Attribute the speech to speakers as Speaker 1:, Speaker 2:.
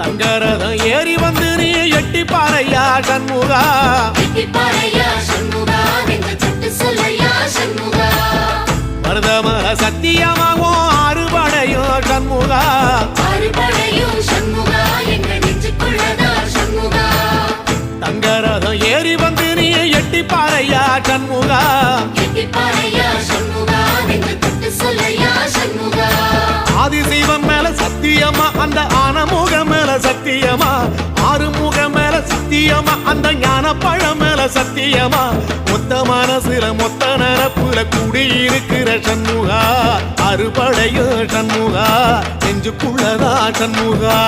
Speaker 1: தங்கரதம் ஏறி வந்து நீ எட்டி பாறையா சண்முகா, மருதமர சத்தியமாகும் ஆறுபடையும் சண்முகா, தங்கரதம் ஏறி வந்து நீ எட்டி பாறையா சண்முகா, ஆதிசைவம் மேல சத்தியமா அந்த ஆனமுகம் மேல சத்தியமா, ஆறுமுகம் மேல சத்தியமா அந்த ஞான பழம் மேல சத்தியமா, மொத்த மனசுல மொத்த நரப்புல கூடியிருக்கிற சண்முகா, அறுபடையும் சண்முகா, நெஞ்சுக்குள்ளதா சண்முகா.